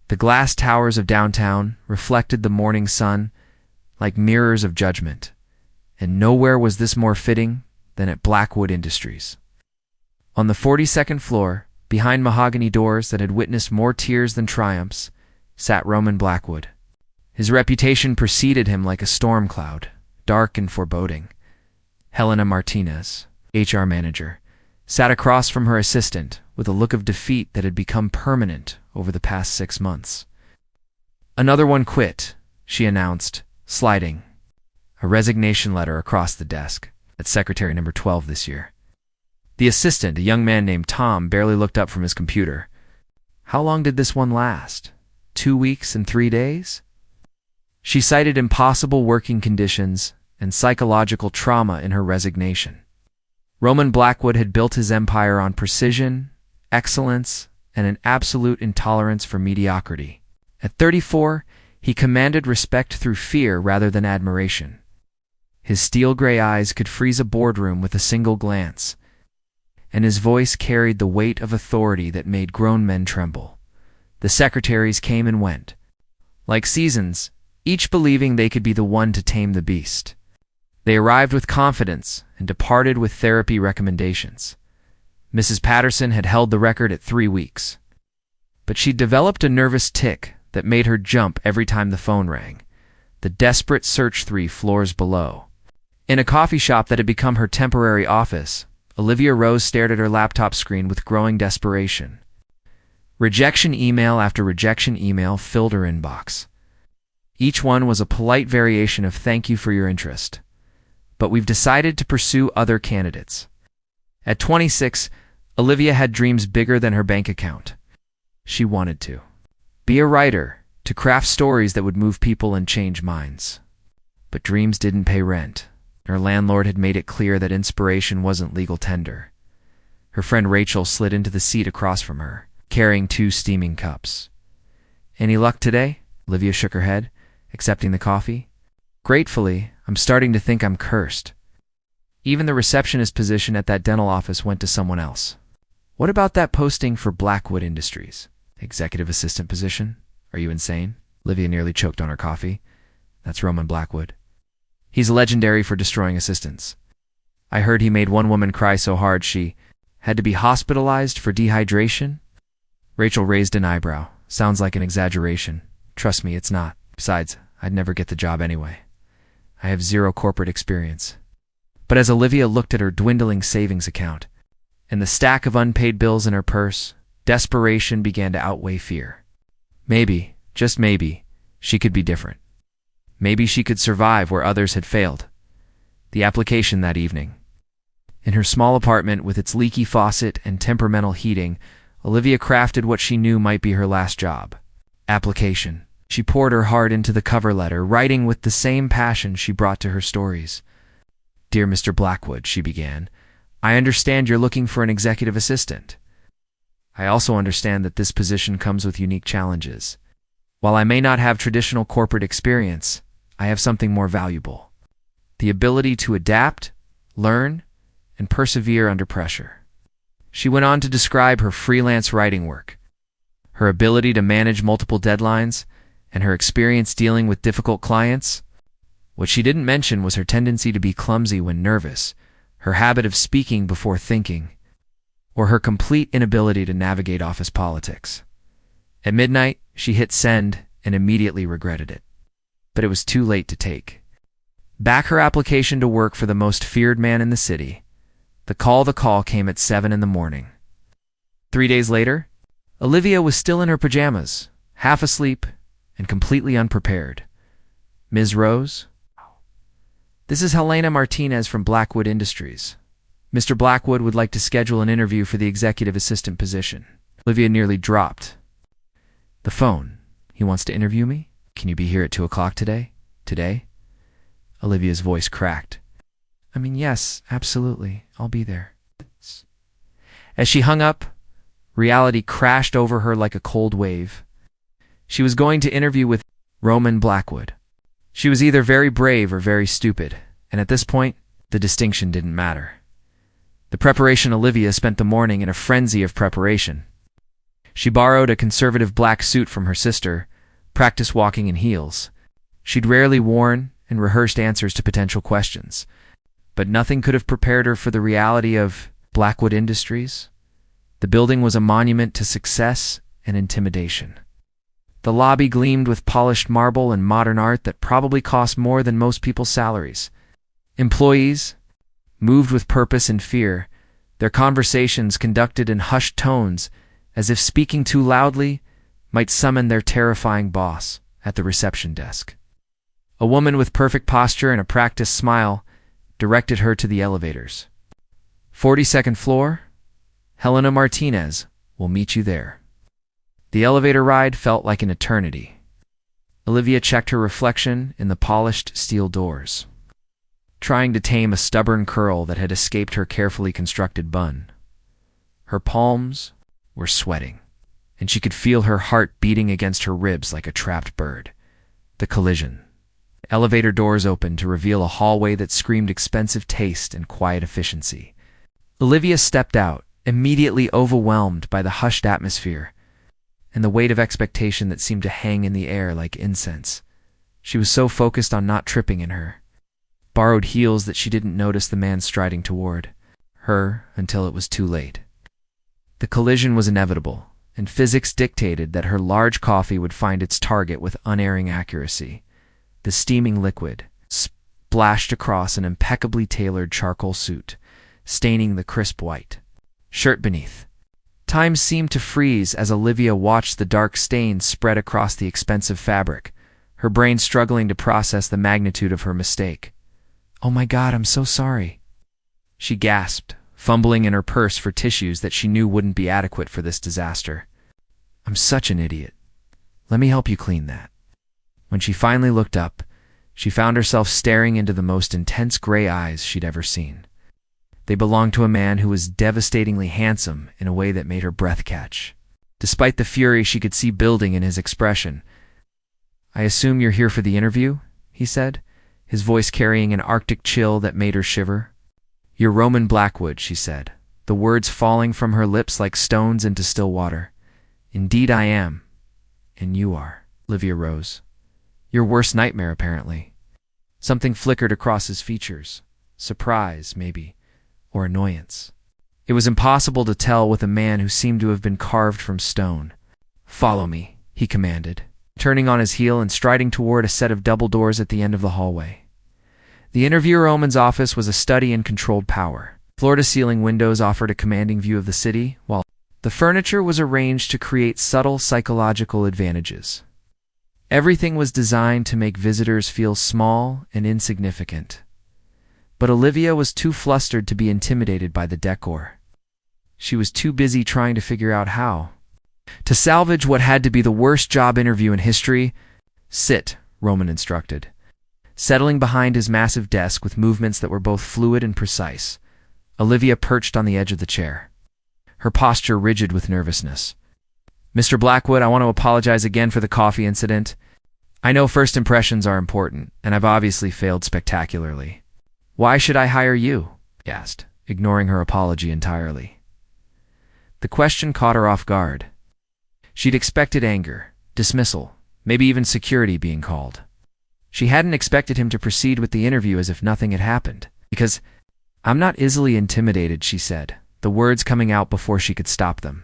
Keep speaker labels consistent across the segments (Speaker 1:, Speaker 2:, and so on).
Speaker 1: The glass towers of downtown reflected the morning sun like mirrors of judgment, and nowhere was this more fitting than at Blackwood Industries. On the 42nd floor, behind mahogany doors that had witnessed more tears than triumphs, sat Roman Blackwood. His reputation preceded him like a storm cloud, dark and foreboding. Helena Martinez, HR manager, sat across from her assistant with a look of defeat that had become permanent over the past 6 months. "Another one quit," she announced, sliding a resignation letter across the desk. That's secretary number 12 this year. The assistant, a young man named Tom, barely looked up from his computer. How long did this one last? 2 weeks and 3 days? She cited impossible working conditions and psychological trauma in her resignation. Roman Blackwood had built his empire on precision, excellence, and an absolute intolerance for mediocrity. At 34, he commanded respect through fear rather than admiration. His steel-gray eyes could freeze a boardroom with a single glance, and his voice carried the weight of authority that made grown men tremble. The secretaries came and went, like seasons, each believing they could be the one to tame the beast. They arrived with confidence and departed with therapy recommendations. Mrs. Patterson had held the record at 3 weeks, but she'd developed a nervous tic that made her jump every time the phone rang. The desperate search 3 floors below. In a coffee shop that had become her temporary office, Olivia Rose stared at her laptop screen with growing desperation. Rejection email after rejection email filled her inbox. Each one was a polite variation of "thank you for your interest, but we've decided to pursue other candidates." At 26, Olivia had dreams bigger than her bank account. She wanted to be a writer, to craft stories that would move people and change minds. But dreams didn't pay rent. Her landlord had made it clear that inspiration wasn't legal tender. Her friend Rachel slid into the seat across from her, carrying 2 steaming cups. "Any luck today?" Olivia shook her head, accepting the coffee. "Gratefully, I'm starting to think I'm cursed. Even the receptionist position at that dental office went to someone else." "What about that posting for Blackwood Industries? Executive assistant position? Are you insane?" Olivia nearly choked on her coffee. "That's Roman Blackwood. He's legendary for destroying assistants. I heard he made one woman cry so hard she had to be hospitalized for dehydration." Rachel raised an eyebrow. "Sounds like an exaggeration. Trust me, it's not. Besides, I'd never get the job anyway. I have 0 corporate experience." But as Olivia looked at her dwindling savings account and the stack of unpaid bills in her purse, desperation began to outweigh fear. Maybe, just maybe, she could be different. Maybe she could survive where others had failed. The application that evening. In her small apartment with its leaky faucet and temperamental heating, Olivia crafted what she knew might be her last job. Application. She poured her heart into the cover letter, writing with the same passion she brought to her stories. "Dear Mr. Blackwood," she began, "I understand you're looking for an executive assistant. I also understand that this position comes with unique challenges. While I may not have traditional corporate experience, I have something more valuable: the ability to adapt, learn, and persevere under pressure." She went on to describe her freelance writing work, her ability to manage multiple deadlines, and her experience dealing with difficult clients. What she didn't mention was her tendency to be clumsy when nervous, her habit of speaking before thinking, or her complete inability to navigate office politics. At midnight, she hit send and immediately regretted it. But it was too late to take back her application to work for the most feared man in the city. The call came at 7 in the morning. 3 days later, Olivia was still in her pajamas, half asleep and completely unprepared. "Ms. Rose? This is Helena Martinez from Blackwood Industries. Mr. Blackwood would like to schedule an interview for the executive assistant position." Olivia nearly dropped the phone. "He wants to interview me? Can you be here at 2 o'clock today?" "Today?" Olivia's voice cracked. "I mean, yes, absolutely. I'll be there." As she hung up, reality crashed over her like a cold wave. She was going to interview with Roman Blackwood. She was either very brave or very stupid, and at this point, the distinction didn't matter. The preparation Olivia spent the morning in a frenzy of preparation. She borrowed a conservative black suit from her sister, practiced walking in heels. She'd rarely worn and rehearsed answers to potential questions, but nothing could have prepared her for the reality of Blackwood Industries. The building was a monument to success and intimidation. The lobby gleamed with polished marble and modern art that probably cost more than most people's salaries. Employees, moved with purpose and fear, their conversations conducted in hushed tones, as if speaking too loudly might summon their terrifying boss at the reception desk. A woman with perfect posture and a practiced smile directed her to the elevators. 42nd floor, Helena Martinez will meet you there. The elevator ride felt like an eternity. Olivia checked her reflection in the polished steel doors, trying to tame a stubborn curl that had escaped her carefully constructed bun. Her palms were sweating, and she could feel her heart beating against her ribs like a trapped bird. The collision. Elevator doors opened to reveal a hallway that screamed expensive taste and quiet efficiency. Olivia stepped out, immediately overwhelmed by the hushed atmosphere and the weight of expectation that seemed to hang in the air like incense. She was so focused on not tripping in her borrowed heels that she didn't notice the man striding toward her until it was too late. The collision was inevitable, and physics dictated that her large coffee would find its target with unerring accuracy. The steaming liquid splashed across an impeccably tailored charcoal suit, staining the crisp white shirt beneath. Time seemed to freeze as Olivia watched the dark stains spread across the expensive fabric, her brain struggling to process the magnitude of her mistake. "Oh my God, I'm so sorry," she gasped, fumbling in her purse for tissues that she knew wouldn't be adequate for this disaster. "I'm such an idiot. Let me help you clean that." When she finally looked up, she found herself staring into the most intense gray eyes she'd ever seen. They belonged to a man who was devastatingly handsome in a way that made her breath catch. Despite the fury she could see building in his expression. "I assume you're here for the interview?" he said, his voice carrying an arctic chill that made her shiver. "You're Roman Blackwood," she said, the words falling from her lips like stones into still water. "Indeed I am. And you are." Olivia rose. "Your worst nightmare, apparently." Something flickered across his features. Surprise, maybe, or annoyance. It was impossible to tell with a man who seemed to have been carved from stone. "Follow me," he commanded, turning on his heel and striding toward a set of double doors at the end of the hallway. The interviewer Roman's office was a study in controlled power. Floor-to-ceiling windows offered a commanding view of the city, while the furniture was arranged to create subtle psychological advantages. Everything was designed to make visitors feel small and insignificant. But Olivia was too flustered to be intimidated by the decor. She was too busy trying to figure out how to salvage what had to be the worst job interview in history. "Sit," Roman instructed, settling behind his massive desk with movements that were both fluid and precise. Olivia perched on the edge of the chair, her posture rigid with nervousness. "Mr. Blackwood, I want to apologize again for the coffee incident. I know first impressions are important, and I've obviously failed spectacularly." "Why should I hire you?" he asked, ignoring her apology entirely. The question caught her off guard. She'd expected anger, dismissal, maybe even security being called. She hadn't expected him to proceed with the interview as if nothing had happened. "Because I'm not easily intimidated," she said, the words coming out before she could stop them.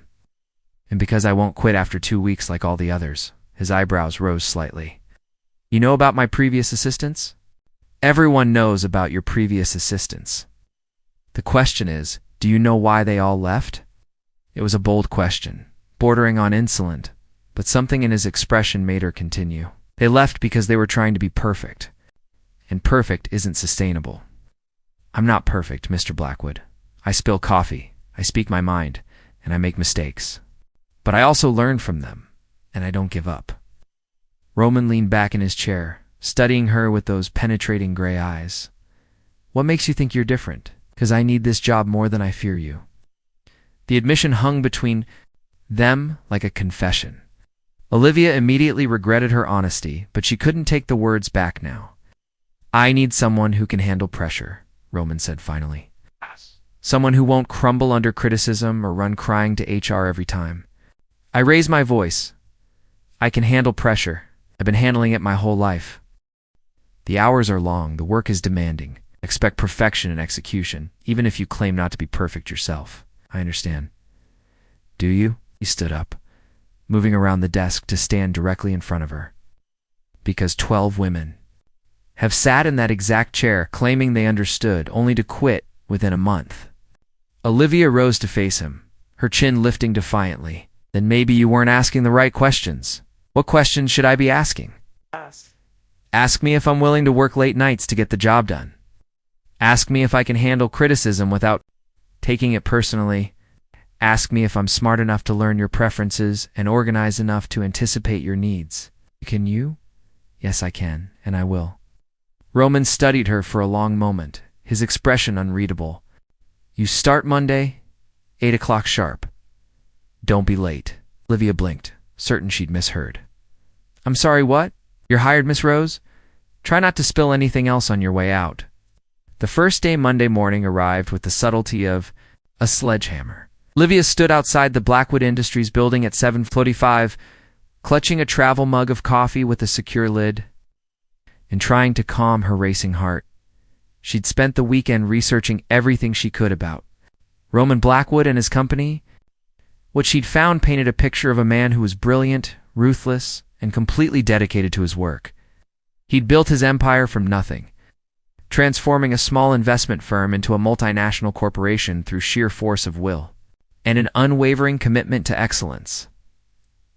Speaker 1: "And because I won't quit after 2 weeks like all the others." His eyebrows rose slightly. "You know about my previous assistants?" "Everyone knows about your previous assistants. The question is, do you know why they all left?" It was a bold question, bordering on insolent, but something in his expression made her continue. "They left because they were trying to be perfect, and perfect isn't sustainable." "I'm not perfect, Mr. Blackwood. I spill coffee, I speak my mind, and I make mistakes. But I also learn from them, and I don't give up." Roman leaned back in his chair, studying her with those penetrating gray eyes. "What makes you think you're different?" "'Cause I need this job more than I fear you." The admission hung between them like a confession. Olivia immediately regretted her honesty, but she couldn't take the words back now. "I need someone who can handle pressure," Roman said finally. "Someone who won't crumble under criticism or run crying to HR every time." I raise my voice. I can handle pressure. I've been handling it my whole life. The hours are long, the work is demanding. Expect perfection in execution, even if you claim not to be perfect yourself. I understand. Do you? He stood up, moving around the desk to stand directly in front of her. Because 12 women have sat in that exact chair claiming they understood, only to quit within a month. Olivia rose to face him, her chin lifting defiantly. Then maybe you weren't asking the right questions. What questions should I be asking? Ask me if I'm willing to work late nights to get the job done. Ask me if I can handle criticism without taking it personally. Ask me if I'm smart enough to learn your preferences and organized enough to anticipate your needs. Can you? Yes, I can, and I will. Roman studied her for a long moment, his expression unreadable. You start Monday, 8 o'clock sharp. Don't be late. Olivia blinked, certain she'd misheard. I'm sorry, what? You're hired, Miss Rose? Try not to spill anything else on your way out. The first day Monday morning arrived with the subtlety of a sledgehammer. Olivia stood outside the Blackwood Industries building at 7:45, clutching a travel mug of coffee with a secure lid, and trying to calm her racing heart. She'd spent the weekend researching everything she could about Roman Blackwood and his company. What she'd found painted a picture of a man who was brilliant, ruthless, and completely dedicated to his work. He'd built his empire from nothing, transforming a small investment firm into a multinational corporation through sheer force of will and an unwavering commitment to excellence.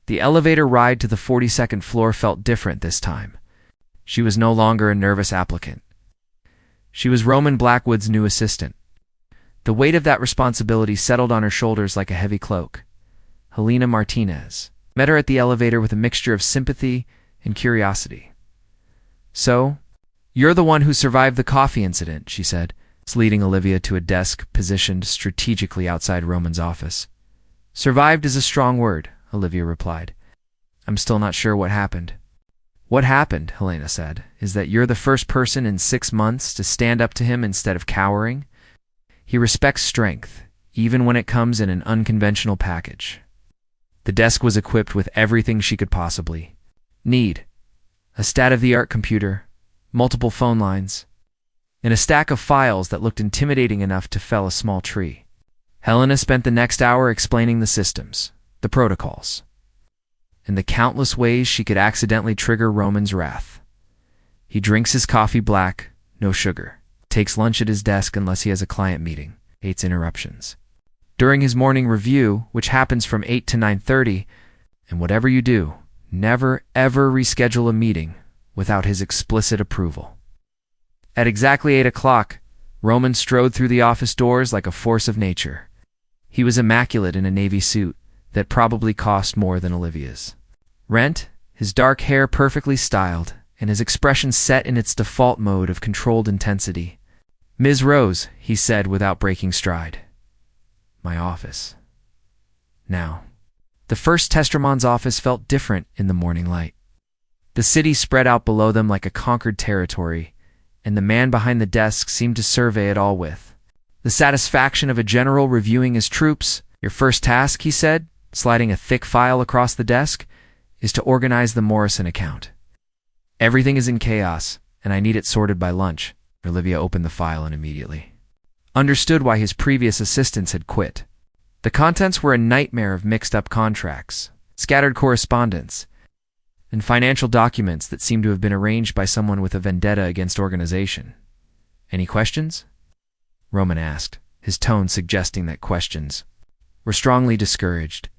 Speaker 1: The elevator ride to the 42nd floor felt different this time. She was no longer a nervous applicant. She was Roman Blackwood's new assistant. The weight of that responsibility settled on her shoulders like a heavy cloak. Helena Martinez met her at the elevator with a mixture of sympathy and curiosity. So, you're the one who survived the coffee incident, she said, leading Olivia to a desk positioned strategically outside Roman's office. Survived is a strong word, Olivia replied. I'm still not sure what happened. What happened, Helena said, is that you're the first person in 6 months to stand up to him instead of cowering. He respects strength, even when it comes in an unconventional package. The desk was equipped with everything she could possibly need. A state-of-the-art computer, multiple phone lines, and a stack of files that looked intimidating enough to fell a small tree. Helena spent the next hour explaining the systems, the protocols, and the countless ways she could accidentally trigger Roman's wrath. He drinks his coffee black, no sugar, takes lunch at his desk unless he has a client meeting, hates interruptions. During his morning review, which happens from 8 to 9:30, and whatever you do, never ever reschedule a meeting without his explicit approval. At exactly 8 o'clock, Roman strode through the office doors like a force of nature. He was immaculate in a navy suit that probably cost more than Olivia's rent, his dark hair perfectly styled, and his expression set in its default mode of controlled intensity. Ms. Rose, he said without breaking stride. My office. Now. The first Testramon's office felt different in the morning light. The city spread out below them like a conquered territory, and the man behind the desk seemed to survey it all with the satisfaction of a general reviewing his troops. Your first task, he said, sliding a thick file across the desk, is to organize the Morrison account. Everything is in chaos, and I need it sorted by lunch. Olivia opened the file and immediately understood why his previous assistants had quit. The contents were a nightmare of mixed-up contracts, scattered correspondence, and financial documents that seemed to have been arranged by someone with a vendetta against organization. Any questions? Roman asked, his tone suggesting that questions were strongly discouraged.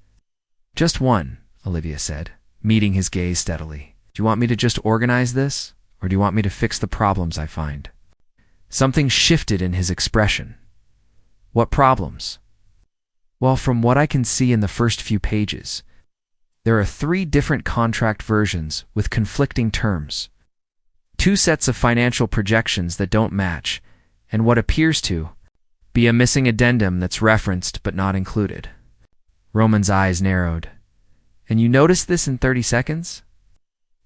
Speaker 1: Just one, Olivia said, meeting his gaze steadily. Do you want me to just organize this, or do you want me to fix the problems I find? Something shifted in his expression. What problems? Well, from what I can see in the first few pages, there are 3 different contract versions with conflicting terms, 2 sets of financial projections that don't match, and what appears to be a missing addendum that's referenced but not included. Roman's eyes narrowed. And you noticed this in 30 seconds?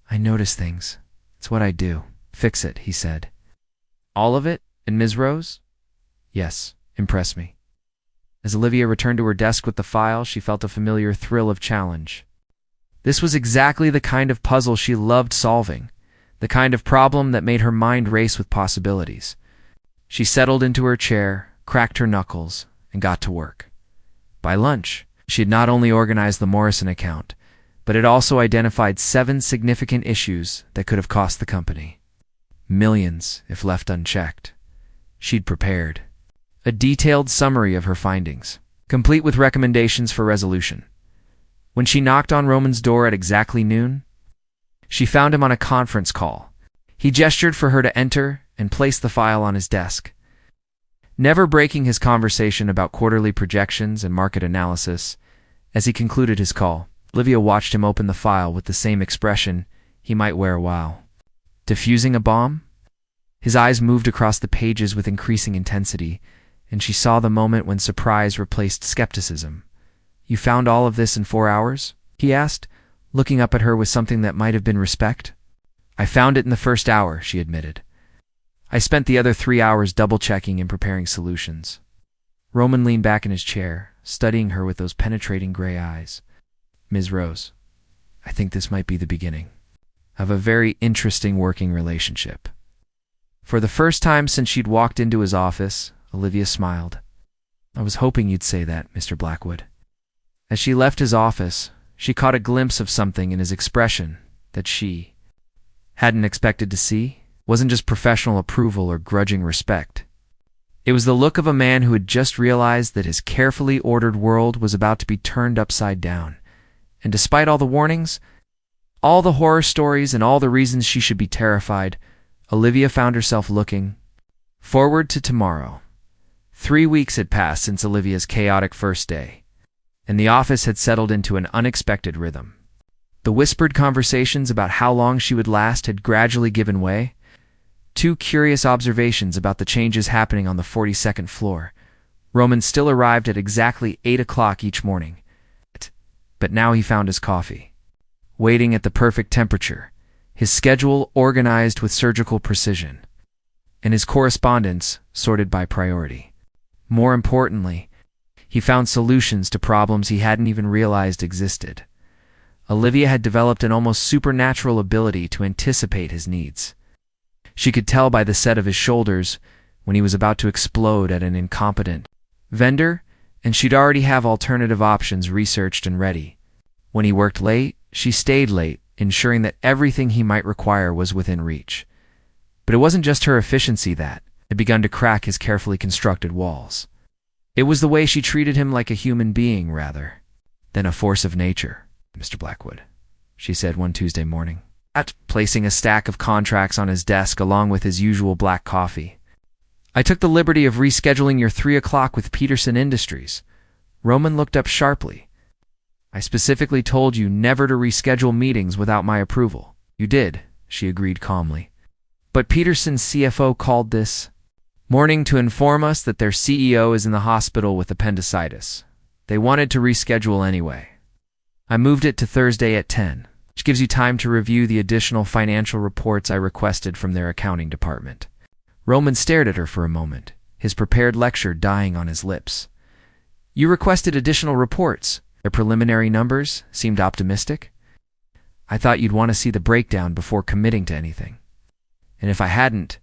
Speaker 1: I notice things. It's what I do. Fix it, he said. All of it? And Ms. Rose? Yes, impress me. As Olivia returned to her desk with the file, she felt a familiar thrill of challenge. This was exactly the kind of puzzle she loved solving, the kind of problem that made her mind race with possibilities. She settled into her chair, cracked her knuckles, and got to work. By lunch, she had not only organized the Morrison account, but had also identified 7 significant issues that could have cost the company millions if left unchecked. She'd prepared a detailed summary of her findings, complete with recommendations for resolution. When she knocked on Roman's door at exactly noon, she found him on a conference call. He gestured for her to enter and placed the file on his desk. Never breaking his conversation about quarterly projections and market analysis, as he concluded his call, Olivia watched him open the file with the same expression he might wear a while. Diffusing a bomb? His eyes moved across the pages with increasing intensity, and she saw the moment when surprise replaced skepticism. "You found all of this in 4 hours?" he asked, looking up at her with something that might have been respect. "I found it in the first hour," she admitted. "I spent the other 3 hours double-checking and preparing solutions." Roman leaned back in his chair, studying her with those penetrating gray eyes. "Ms. Rose, I think this might be the beginning of a very interesting working relationship." For the first time since she'd walked into his office, Olivia smiled. "I was hoping you'd say that, Mr. Blackwood." As she left his office, she caught a glimpse of something in his expression that she hadn't expected to see. It wasn't just professional approval or grudging respect. It was the look of a man who had just realized that his carefully ordered world was about to be turned upside down. And despite all the warnings, all the horror stories, and all the reasons she should be terrified, Olivia found herself looking forward to tomorrow. 3 weeks had passed since Olivia's chaotic first day, and the office had settled into an unexpected rhythm. The whispered conversations about how long she would last had gradually given way. 2 curious observations about the changes happening on the 42nd floor. Roman still arrived at exactly 8 o'clock each morning, but now he found his coffee waiting at the perfect temperature, his schedule organized with surgical precision, and his correspondence sorted by priority. More importantly, he found solutions to problems he hadn't even realized existed. Olivia had developed an almost supernatural ability to anticipate his needs. She could tell by the set of his shoulders when he was about to explode at an incompetent vendor, and she'd already have alternative options researched and ready. When he worked late, she stayed late, ensuring that everything he might require was within reach. But it wasn't just her efficiency that had begun to crack his carefully constructed walls. It was the way she treated him like a human being rather than a force of nature. "Mr. Blackwood," she said one Tuesday morning, placing a stack of contracts on his desk along with his usual black coffee. "I took the liberty of rescheduling your 3 o'clock with Peterson Industries." Roman looked up sharply. "I specifically told you never to reschedule meetings without my approval." "You did," she agreed calmly. "But Peterson's CFO called this morning to inform us that their CEO is in the hospital with appendicitis. They wanted to reschedule anyway. I moved it to Thursday at 10, which gives you time to review the additional financial reports I requested from their accounting department." Roman stared at her for a moment, his prepared lecture dying on his lips. "You requested additional reports? Their preliminary numbers seemed optimistic. I thought you'd want to see the breakdown before committing to anything." "And if I hadn't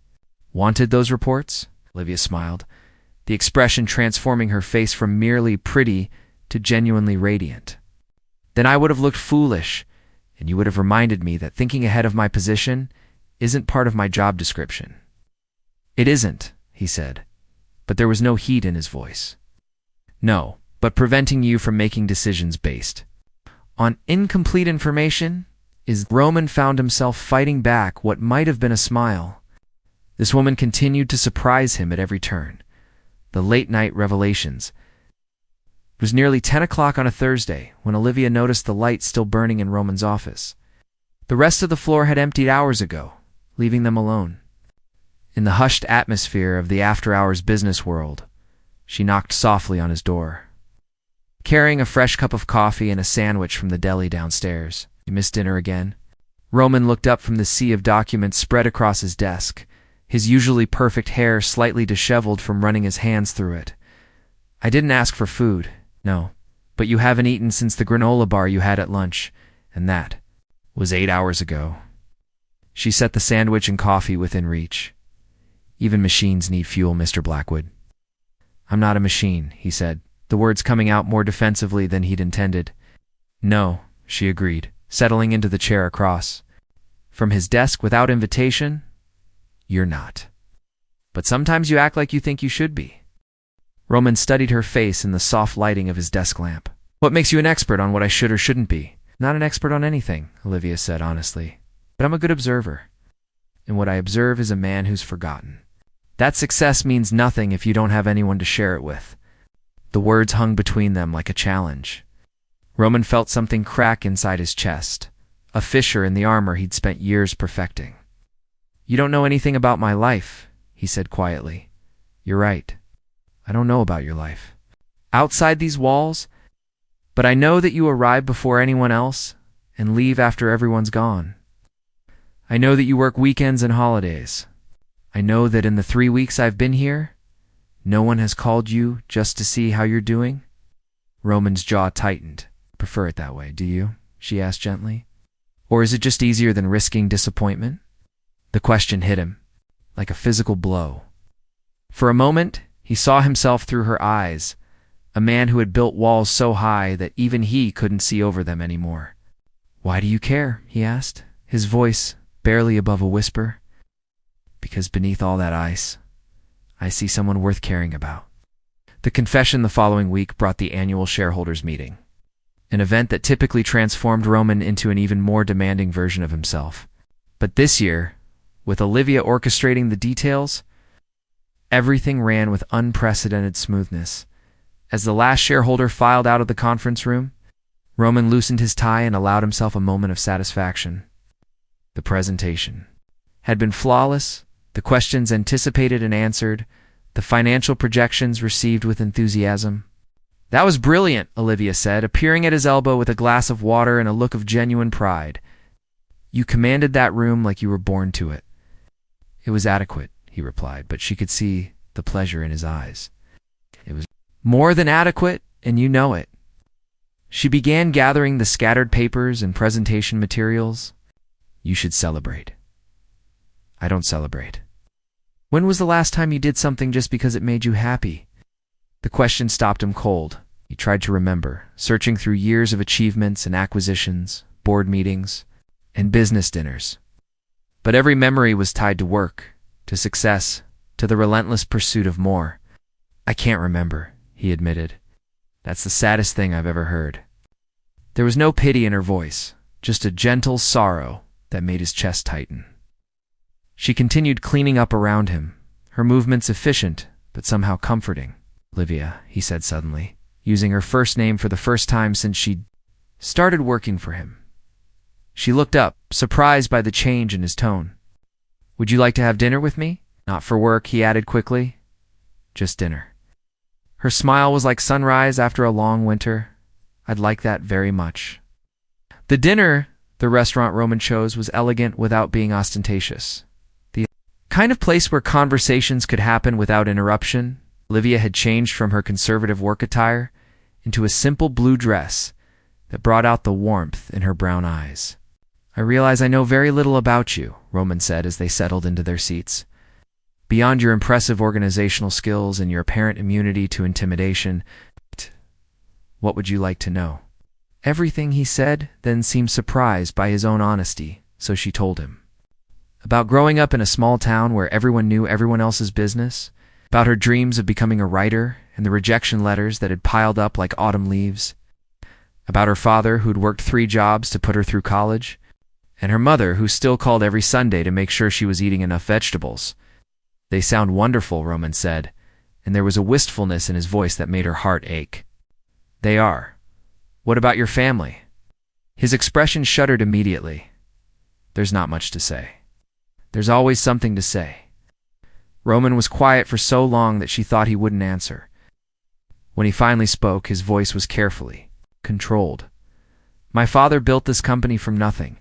Speaker 1: wanted those reports?" Olivia smiled, the expression transforming her face from merely pretty to genuinely radiant. "Then I would have looked foolish, and you would have reminded me that thinking ahead of my position isn't part of my job description." "It isn't," he said, but there was no heat in his voice. "No, but preventing you from making decisions based on incomplete information is..." Roman found himself fighting back what might have been a smile. This woman continued to surprise him at every turn. The late-night revelations. It was nearly 10 o'clock on a Thursday when Olivia noticed the light still burning in Roman's office. The rest of the floor had emptied hours ago, leaving them alone. In the hushed atmosphere of the after-hours business world, she knocked softly on his door. Carrying a fresh cup of coffee and a sandwich from the deli downstairs. "You missed dinner again?" Roman looked up from the sea of documents spread across his desk, his usually perfect hair slightly disheveled from running his hands through it. I didn't ask for food, no, but you haven't eaten since the granola bar you had at lunch, and that was 8 hours ago. She set the sandwich and coffee within reach. Even machines need fuel, Mr. Blackwood. I'm not a machine, he said, the words coming out more defensively than he'd intended. No, she agreed, settling into the chair across from his desk without invitation. You're not. But sometimes you act like you think you should be. Roman studied her face in the soft lighting of his desk lamp. What makes you an expert on what I should or shouldn't be? Not an expert on anything, Olivia said honestly, but I'm a good observer. And what I observe is a man who's forgotten. That success means nothing if you don't have anyone to share it with. The words hung between them like a challenge. Roman felt something crack inside his chest, a fissure in the armor he'd spent years perfecting. You don't know anything about my life, he said quietly. You're right. I don't know about your life. Outside these walls, but I know that you arrive before anyone else and leave after everyone's gone. I know that you work weekends and holidays. I know that in the 3 weeks I've been here, no one has called you just to see how you're doing. Roman's jaw tightened. Prefer it that way, do you? She asked gently. Or is it just easier than risking disappointment? The question hit him, like a physical blow. For a moment, he saw himself through her eyes, a man who had built walls so high that even he couldn't see over them anymore. Why do you care? He asked, his voice barely above a whisper. Because beneath all that ice, I see someone worth caring about. The confession the following week brought the annual shareholders' meeting, an event that typically transformed Roman into an even more demanding version of himself. But this year, with Olivia orchestrating the details, everything ran with unprecedented smoothness. As the last shareholder filed out of the conference room, Roman loosened his tie and allowed himself a moment of satisfaction. The presentation had been flawless, the questions anticipated and answered, the financial projections received with enthusiasm. That was brilliant, Olivia said, appearing at his elbow with a glass of water and a look of genuine pride. You commanded that room like you were born to it. It was adequate, he replied, but she could see the pleasure in his eyes. It was more than adequate, and you know it. She began gathering the scattered papers and presentation materials. You should celebrate. I don't celebrate. When was the last time you did something just because it made you happy? The question stopped him cold. He tried to remember, searching through years of achievements and acquisitions, board meetings, and business dinners. But every memory was tied to work, to success, to the relentless pursuit of more. I can't remember, he admitted. That's the saddest thing I've ever heard. There was no pity in her voice, just a gentle sorrow that made his chest tighten. She continued cleaning up around him, her movements efficient, but somehow comforting. Olivia, he said suddenly, using her first name for the first time since she'd started working for him. She looked up, surprised by the change in his tone. Would you like to have dinner with me? Not for work, he added quickly. Just dinner. Her smile was like sunrise after a long winter. I'd like that very much. The dinner the restaurant Roman chose was elegant without being ostentatious. The kind of place where conversations could happen without interruption. Olivia had changed from her conservative work attire into a simple blue dress that brought out the warmth in her brown eyes. I realize I know very little about you, Roman said as they settled into their seats. Beyond your impressive organizational skills and your apparent immunity to intimidation, what would you like to know? Everything, he said, then seemed surprised by his own honesty, so she told him. About growing up in a small town where everyone knew everyone else's business, about her dreams of becoming a writer and the rejection letters that had piled up like autumn leaves, about her father who'd worked 3 jobs to put her through college, and her mother who still called every Sunday to make sure she was eating enough vegetables. They sound wonderful, Roman said, and there was a wistfulness in his voice that made her heart ache. They are. What about your family? His expression shuddered immediately. There's not much to say. There's always something to say. Roman was quiet for so long that she thought he wouldn't answer. When he finally spoke, his voice was carefully controlled. My father built this company from nothing.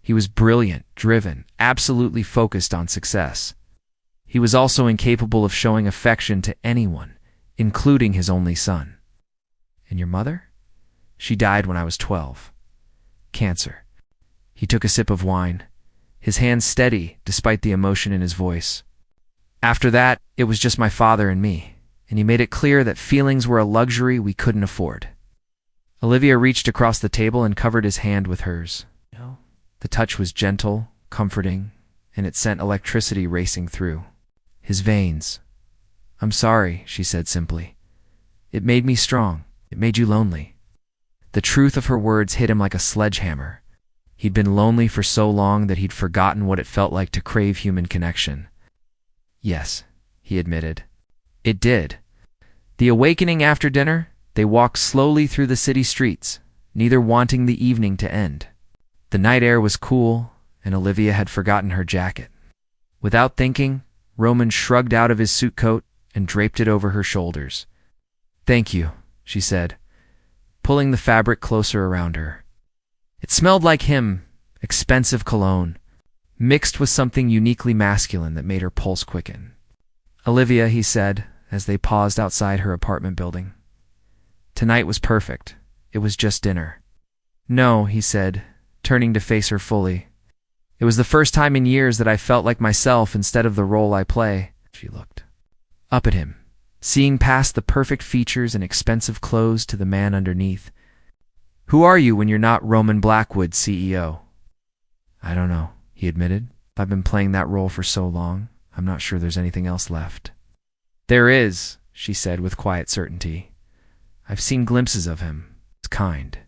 Speaker 1: He was brilliant, driven, absolutely focused on success. He was also incapable of showing affection to anyone, including his only son. And your mother? She died when I was 12. Cancer. He took a sip of wine, his hands steady despite the emotion in his voice. After that, it was just my father and me, and he made it clear that feelings were a luxury we couldn't afford. Olivia reached across the table and covered his hand with hers. The touch was gentle, comforting, and it sent electricity racing through his veins. I'm sorry, she said simply. It made me strong. It made you lonely. The truth of her words hit him like a sledgehammer. He'd been lonely for so long that he'd forgotten what it felt like to crave human connection. Yes, he admitted. It did. The awakening after dinner, they walked slowly through the city streets, neither wanting the evening to end. The night air was cool, and Olivia had forgotten her jacket. Without thinking, Roman shrugged out of his suit coat and draped it over her shoulders. Thank you, she said, pulling the fabric closer around her. It smelled like him, expensive cologne, mixed with something uniquely masculine that made her pulse quicken. Olivia, he said, as they paused outside her apartment building. Tonight was perfect. It was just dinner. No, he said, turning to face her fully. It was the first time in years that I felt like myself instead of the role I play. She looked up at him, seeing past the perfect features and expensive clothes to the man underneath. Who are you when you're not Roman Blackwood, CEO? I don't know, he admitted. I've been playing that role for so long, I'm not sure there's anything else left. There is, she said with quiet certainty. I've seen glimpses of him. It's kind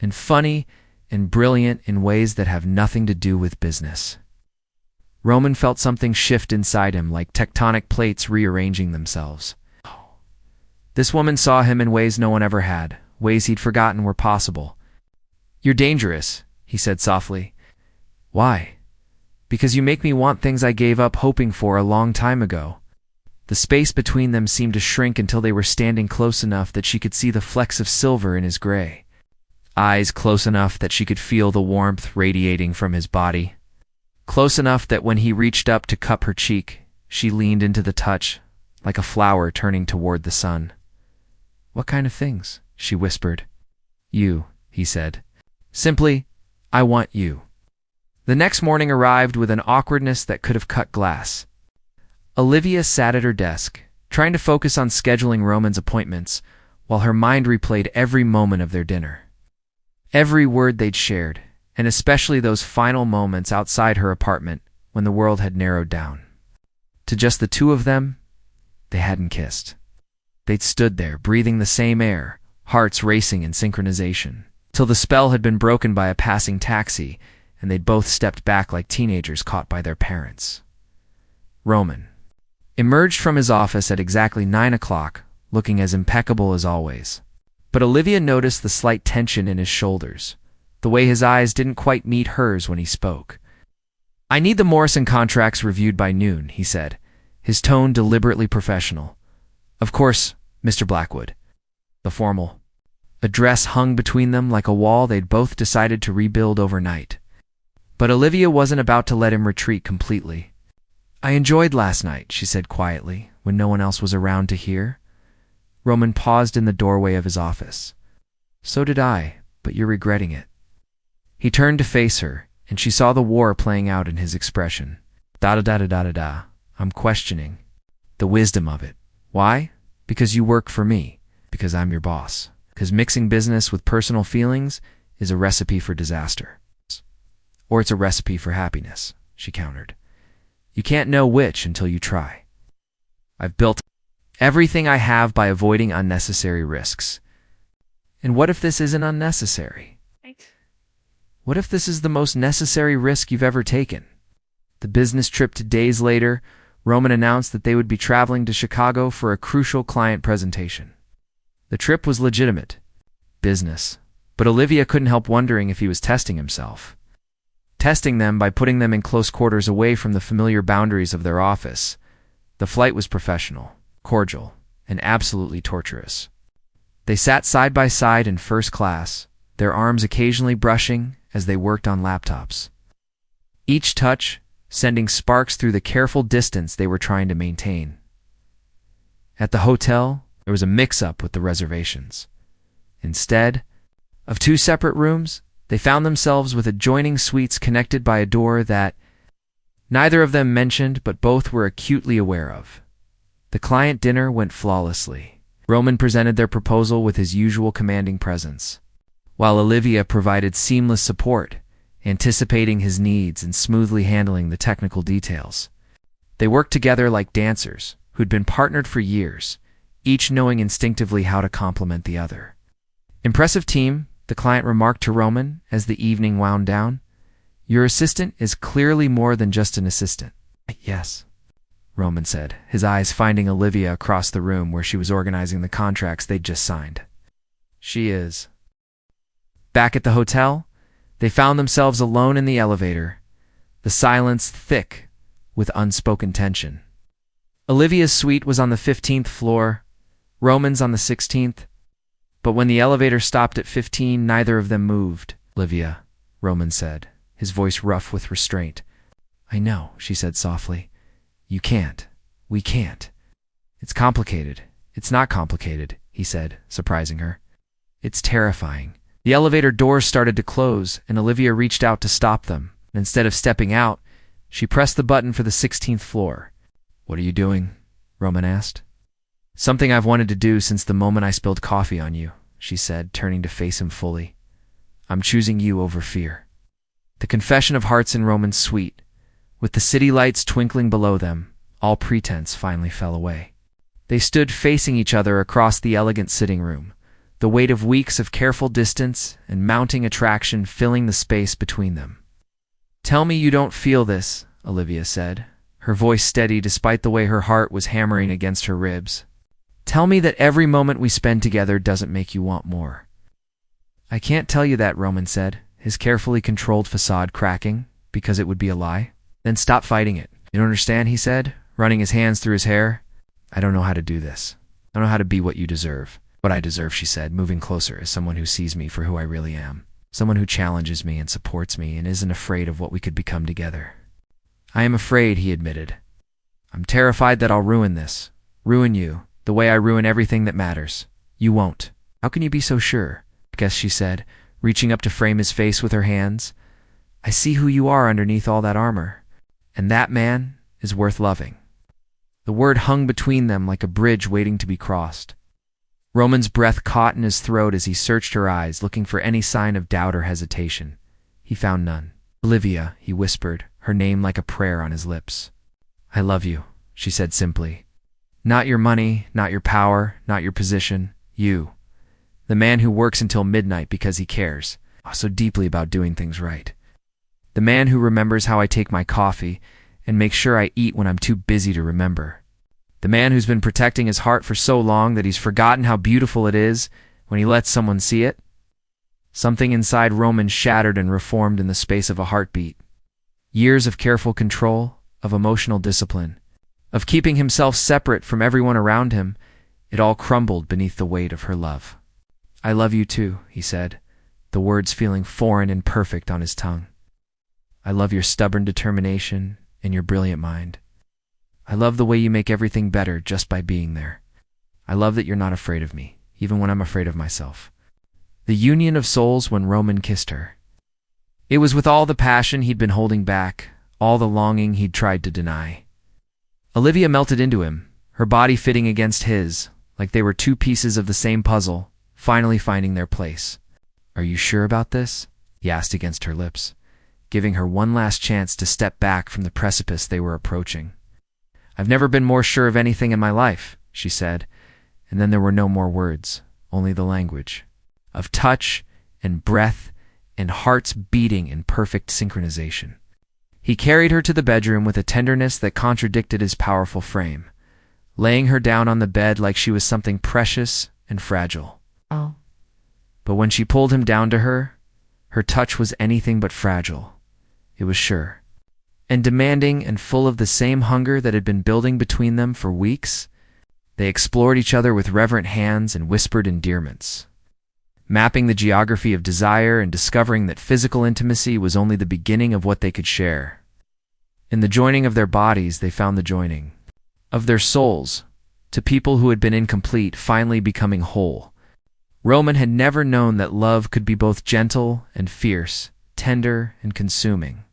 Speaker 1: and funny and brilliant in ways that have nothing to do with business. Roman felt something shift inside him, like tectonic plates rearranging themselves. This woman saw him in ways no one ever had, ways he'd forgotten were possible. You're dangerous, he said softly. Why? Because you make me want things I gave up hoping for a long time ago. The space between them seemed to shrink until they were standing close enough that she could see the flecks of silver in his gray. Eyes close enough that she could feel the warmth radiating from his body. Close enough that when he reached up to cup her cheek, she leaned into the touch, like a flower turning toward the sun. What kind of things? She whispered. You, he said. Simply, I want you. The next morning arrived with an awkwardness that could have cut glass. Olivia sat at her desk, trying to focus on scheduling Roman's appointments, while her mind replayed every moment of their dinner. Every word they'd shared, and especially those final moments outside her apartment when the world had narrowed down. To just the two of them, they hadn't kissed. They'd stood there, breathing the same air, hearts racing in synchronization, till the spell had been broken by a passing taxi, and they'd both stepped back like teenagers caught by their parents. Roman emerged from his office at exactly 9 o'clock, looking as impeccable as always. But Olivia noticed the slight tension in his shoulders, the way his eyes didn't quite meet hers when he spoke. I need the Morrison contracts reviewed by noon, he said, his tone deliberately professional. Of course, Mr. Blackwood. The formal address hung between them like a wall they'd both decided to rebuild overnight. But Olivia wasn't about to let him retreat completely. I enjoyed last night, she said quietly, when no one else was around to hear. Roman paused in the doorway of his office. So did I, but you're regretting it. He turned to face her, and she saw the war playing out in his expression. Da-da-da-da-da-da-da. I'm questioning the wisdom of it. Why? Because you work for me. Because I'm your boss. Because mixing business with personal feelings is a recipe for disaster. Or it's a recipe for happiness, she countered. You can't know which until you try. I've built everything I have by avoiding unnecessary risks. And what if this isn't unnecessary? What if this is the most necessary risk you've ever taken? The business trip to days later, Roman announced that they would be traveling to Chicago for a crucial client presentation. The trip was legitimate, business, but Olivia couldn't help wondering if he was testing himself. Testing them by putting them in close quarters away from the familiar boundaries of their office. The flight was professional, cordial, and absolutely torturous. They sat side by side in first class, their arms occasionally brushing as they worked on laptops. Each touch sending sparks through the careful distance they were trying to maintain. At the hotel, there was a mix-up with the reservations. Instead of two separate rooms, they found themselves with adjoining suites connected by a door that neither of them mentioned but both were acutely aware of. The client dinner went flawlessly. Roman presented their proposal with his usual commanding presence, while Olivia provided seamless support, anticipating his needs and smoothly handling the technical details. They worked together like dancers who'd been partnered for years, each knowing instinctively how to complement the other. "Impressive team," the client remarked to Roman as the evening wound down. "Your assistant is clearly more than just an assistant." "Yes," Roman said, his eyes finding Olivia across the room where she was organizing the contracts they'd just signed. "She is." Back at the hotel, they found themselves alone in the elevator, the silence thick with unspoken tension. Olivia's suite was on the 15th floor, Roman's on the 16th, but when the elevator stopped at 15, neither of them moved. "Olivia," Roman said, his voice rough with restraint. "I know," she said softly. "You can't. We can't. It's complicated." "It's not complicated," he said, surprising her. "It's terrifying." The elevator doors started to close, and Olivia reached out to stop them. Instead of stepping out, she pressed the button for the 16th floor. "What are you doing?" Roman asked. "Something I've wanted to do since the moment I spilled coffee on you," she said, turning to face him fully. "I'm choosing you over fear." The confession of hearts in Roman's suite, with the city lights twinkling below them, all pretense finally fell away. They stood facing each other across the elegant sitting room, the weight of weeks of careful distance and mounting attraction filling the space between them. "Tell me you don't feel this," Olivia said, her voice steady despite the way her heart was hammering against her ribs. "Tell me that every moment we spend together doesn't make you want more." "I can't tell you that," Roman said, his carefully controlled facade cracking, because it would be a lie. "Then stop fighting it." "You don't understand," he said, running his hands through his hair. "I don't know how to do this. I don't know how to be what you deserve." "What I deserve," she said, moving closer, as someone who sees me for who I really am. Someone who challenges me and supports me and isn't afraid of what we could become together. "I am afraid," he admitted. "I'm terrified that I'll ruin this. Ruin you, the way I ruin everything that matters. You won't." "How can you be so sure?" "Guess," she said, reaching up to frame his face with her hands. "I see who you are underneath all that armor. And that man is worth loving." The word hung between them like a bridge waiting to be crossed. Roman's breath caught in his throat as he searched her eyes, looking for any sign of doubt or hesitation. He found none. "Olivia," he whispered, her name like a prayer on his lips. "I love you," she said simply. "Not your money, not your power, not your position. You. The man who works until midnight because he cares so deeply about doing things right. The man who remembers how I take my coffee and makes sure I eat when I'm too busy to remember. The man who's been protecting his heart for so long that he's forgotten how beautiful it is when he lets someone see it." Something inside Roman shattered and reformed in the space of a heartbeat. Years of careful control, of emotional discipline, of keeping himself separate from everyone around him, it all crumbled beneath the weight of her love. "I love you too," he said, the words feeling foreign and perfect on his tongue. "I love your stubborn determination and your brilliant mind. I love the way you make everything better just by being there. I love that you're not afraid of me, even when I'm afraid of myself." The union of souls when Roman kissed her. It was with all the passion he'd been holding back, all the longing he'd tried to deny. Olivia melted into him, her body fitting against his, like they were two pieces of the same puzzle, finally finding their place. "Are you sure about this?" he asked against her lips, giving her one last chance to step back from the precipice they were approaching. "I've never been more sure of anything in my life," she said, and then there were no more words, only the language of touch and breath and hearts beating in perfect synchronization. He carried her to the bedroom with a tenderness that contradicted his powerful frame, laying her down on the bed like she was something precious and fragile.
Speaker 2: "Oh."
Speaker 1: But when she pulled him down to her, her touch was anything but fragile. It was sure and demanding and full of the same hunger that had been building between them for weeks. They explored each other with reverent hands and whispered endearments, mapping the geography of desire and discovering that physical intimacy was only the beginning of what they could share. In the joining of their bodies, they found the joining of their souls, to people who had been incomplete finally becoming whole. Roman had never known that love could be both gentle and fierce, tender and consuming.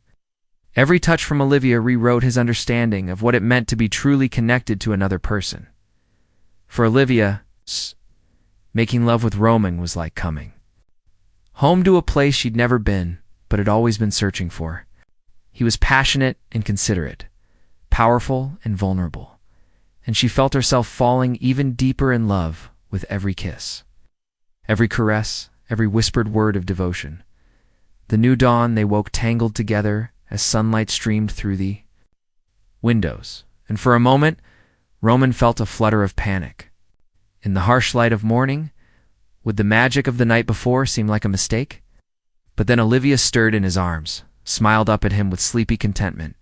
Speaker 1: Every touch from Olivia rewrote his understanding of what it meant to be truly connected to another person. For Olivia, making love with Roman was like coming home to a place she'd never been, but had always been searching for. He was passionate and considerate, powerful and vulnerable, and she felt herself falling even deeper in love with every kiss, every caress, every whispered word of devotion. The new dawn, they woke tangled together as sunlight streamed through the windows, and for a moment, Roman felt a flutter of panic. In the harsh light of morning, would the magic of the night before seem like a mistake? But then Olivia stirred in his arms, smiled up at him with sleepy contentment,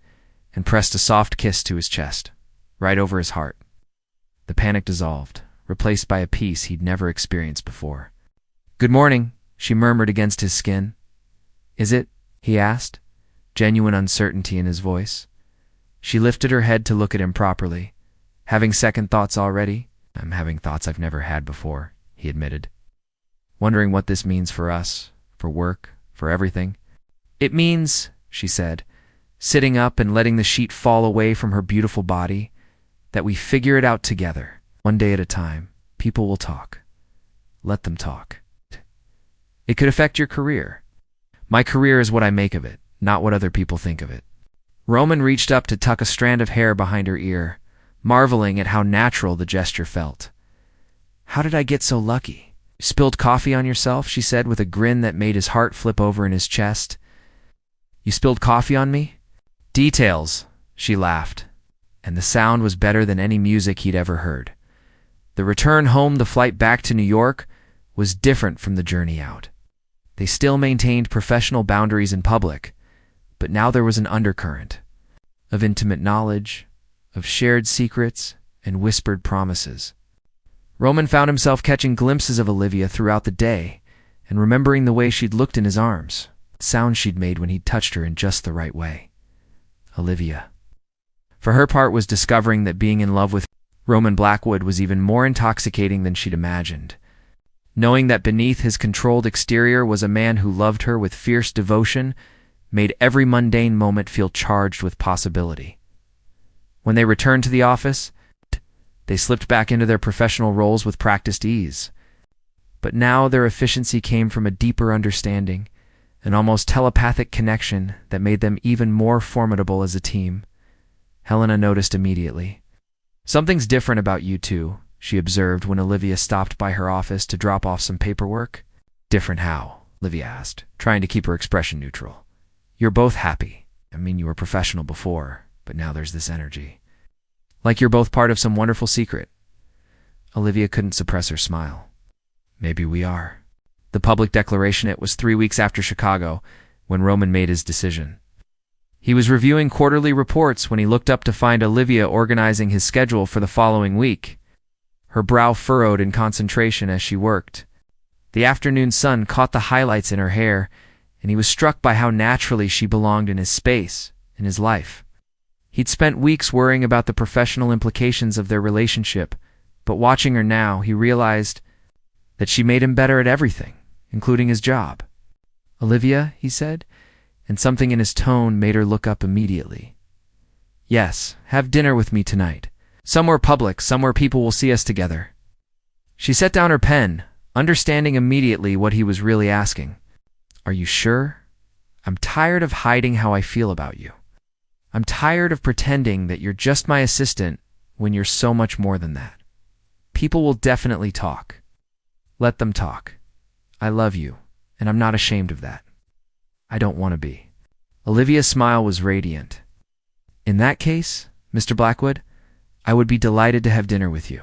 Speaker 1: and pressed a soft kiss to his chest, right over his heart. The panic dissolved, replaced by a peace he'd never experienced before. "Good morning," she murmured against his skin. "Is it?" he asked, genuine uncertainty in his voice. She lifted her head to look at him properly. "Having second thoughts already?" "I'm having thoughts I've never had before," he admitted. "Wondering what this means for us, for work, for everything." "It means," she said, sitting up and letting the sheet fall away from her beautiful body, "that we figure it out together, one day at a time. People will talk. Let them talk. It could affect your career. My career is what I make of it, not what other people think of it." Roman reached up to tuck a strand of hair behind her ear, marveling at how natural the gesture felt. "How did I get so lucky?" "You spilled coffee on yourself," she said with a grin that made his heart flip over in his chest. "You spilled coffee on me?" "Details," she laughed, and the sound was better than any music he'd ever heard. The return home, the flight back to New York, was different from the journey out. They still maintained professional boundaries in public, but now there was an undercurrent of intimate knowledge, of shared secrets and whispered promises. Roman found himself catching glimpses of Olivia throughout the day and remembering the way she'd looked in his arms, the sounds she'd made when he'd touched her in just the right way. Olivia. For her part, was discovering that being in love with Roman Blackwood was even more intoxicating than she'd imagined. Knowing that beneath his controlled exterior was a man who loved her with fierce devotion made every mundane moment feel charged with possibility. When they returned to the office, they slipped back into their professional roles with practiced ease. But now their efficiency came from a deeper understanding, an almost telepathic connection that made them even more formidable as a team. Helena noticed immediately. "Something's different about you two," she observed when Olivia stopped by her office to drop off some paperwork. "Different how?" Olivia asked, trying to keep her expression neutral. "You're both happy. I mean, you were professional before, but now there's this energy. Like you're both part of some wonderful secret." Olivia couldn't suppress her smile. "Maybe we are." The public declaration. It was 3 weeks after Chicago when Roman made his decision. He was reviewing quarterly reports when he looked up to find Olivia organizing his schedule for the following week. Her brow furrowed in concentration as she worked. The afternoon sun caught the highlights in her hair, and he was struck by how naturally she belonged in his space, in his life. He'd spent weeks worrying about the professional implications of their relationship, but watching her now, he realized that she made him better at everything, including his job. "Olivia," he said, and something in his tone made her look up immediately. "Yes, have dinner with me tonight. Somewhere public, somewhere people will see us together." She set down her pen, understanding immediately what he was really asking. "Are you sure? I'm tired of hiding how I feel about you. I'm tired of pretending that you're just my assistant when you're so much more than that. People will definitely talk. Let them talk. I love you, and I'm not ashamed of that. I don't want to be." Olivia's smile was radiant. "In that case, Mr. Blackwood, I would be delighted to have dinner with you."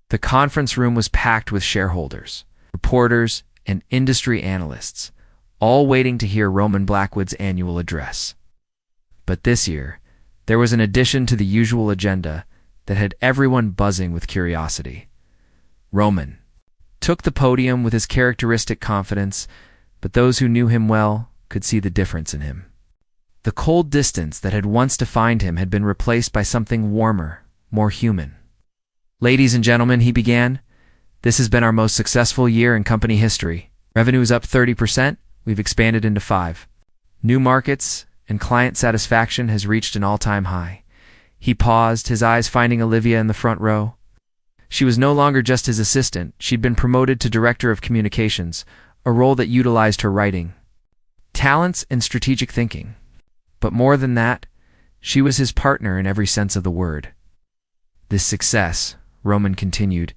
Speaker 1: The conference room was packed with shareholders, reporters, and industry analysts, all waiting to hear Roman Blackwood's annual address. But this year, there was an addition to the usual agenda that had everyone buzzing with curiosity. Roman took the podium with his characteristic confidence, but those who knew him well could see the difference in him. The cold distance that had once defined him had been replaced by something warmer, more human. Ladies and gentlemen, he began, this has been our most successful year in company history. Revenue is up 30%. We've expanded into 5 new markets, and client satisfaction has reached an all-time high. He paused, his eyes finding Olivia in the front row. She was no longer just his assistant. She'd been promoted to Director of Communications, a role that utilized her writing, talents, and strategic thinking. But more than that, she was his partner in every sense of the word. This success, Roman continued,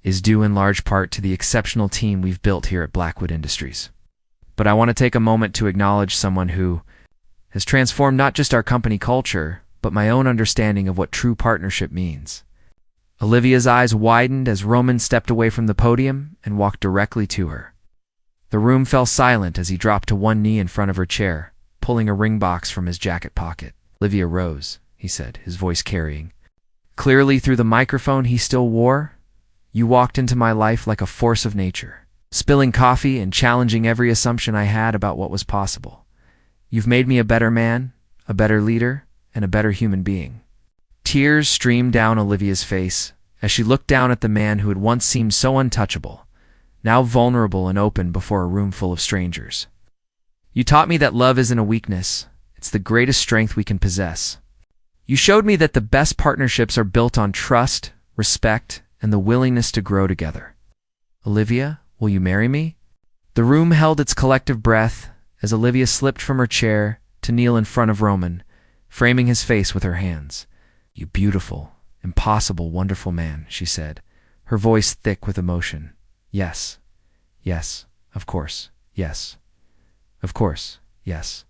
Speaker 1: is due in large part to the exceptional team we've built here at Blackwood Industries. But I want to take a moment to acknowledge someone who has transformed not just our company culture, but my own understanding of what true partnership means. Olivia's eyes widened as Roman stepped away from the podium and walked directly to her. The room fell silent as he dropped to one knee in front of her chair, pulling a ring box from his jacket pocket. Olivia rose, he said, his voice carrying clearly through the microphone he still wore. You walked into my life like a force of nature, spilling coffee and challenging every assumption I had about what was possible. You've made me a better man, a better leader, and a better human being. Tears streamed down Olivia's face as she looked down at the man who had once seemed so untouchable, now vulnerable and open before a room full of strangers. You taught me that love isn't a weakness, it's the greatest strength we can possess. You showed me that the best partnerships are built on trust, respect, and the willingness to grow together. Olivia, will you marry me? The room held its collective breath as Olivia slipped from her chair to kneel in front of Roman, framing his face with her hands. You beautiful, impossible, wonderful man, she said, her voice thick with emotion. Yes, yes, of course, yes, of course, yes.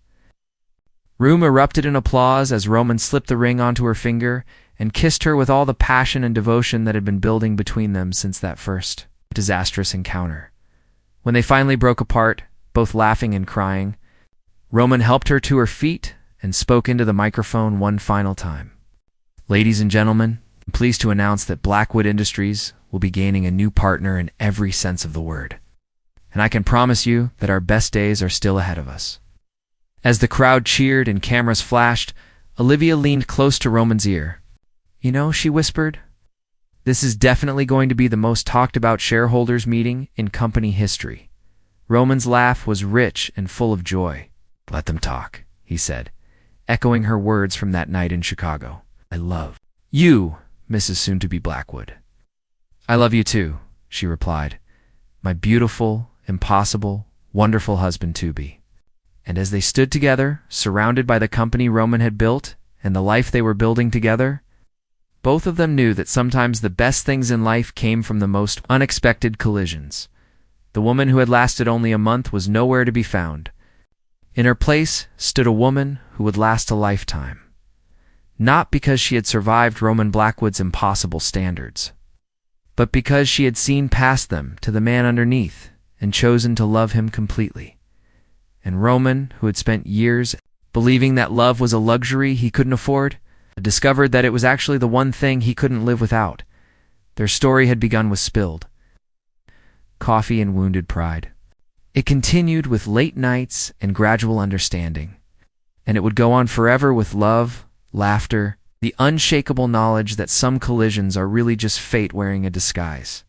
Speaker 1: Room erupted in applause as Roman slipped the ring onto her finger and kissed her with all the passion and devotion that had been building between them since that first disastrous encounter. When they finally broke apart, both laughing and crying, Roman helped her to her feet and spoke into the microphone one final time. Ladies and gentlemen, I'm pleased to announce that Blackwood Industries will be gaining a new partner in every sense of the word. And I can promise you that our best days are still ahead of us. As the crowd cheered and cameras flashed, Olivia leaned close to Roman's ear. You know, she whispered, this is definitely going to be the most talked about shareholders meeting in company history. Roman's laugh was rich and full of joy. Let them talk, he said, echoing her words from that night in Chicago. I love you, Mrs. Soon-to-be Blackwood. I love you too, she replied. My beautiful, impossible, wonderful husband-to-be. And as they stood together, surrounded by the company Roman had built and the life they were building together, both of them knew that sometimes the best things in life came from the most unexpected collisions. The woman who had lasted only a month was nowhere to be found. In her place stood a woman who would last a lifetime. Not because she had survived Roman Blackwood's impossible standards, but because she had seen past them to the man underneath and chosen to love him completely. And Roman, who had spent years believing that love was a luxury he couldn't afford, discovered that it was actually the one thing he couldn't live without. Their story had begun with spilled coffee and wounded pride. It continued with late nights and gradual understanding. And it would go on forever with love, laughter, the unshakable knowledge that some collisions are really just fate wearing a disguise.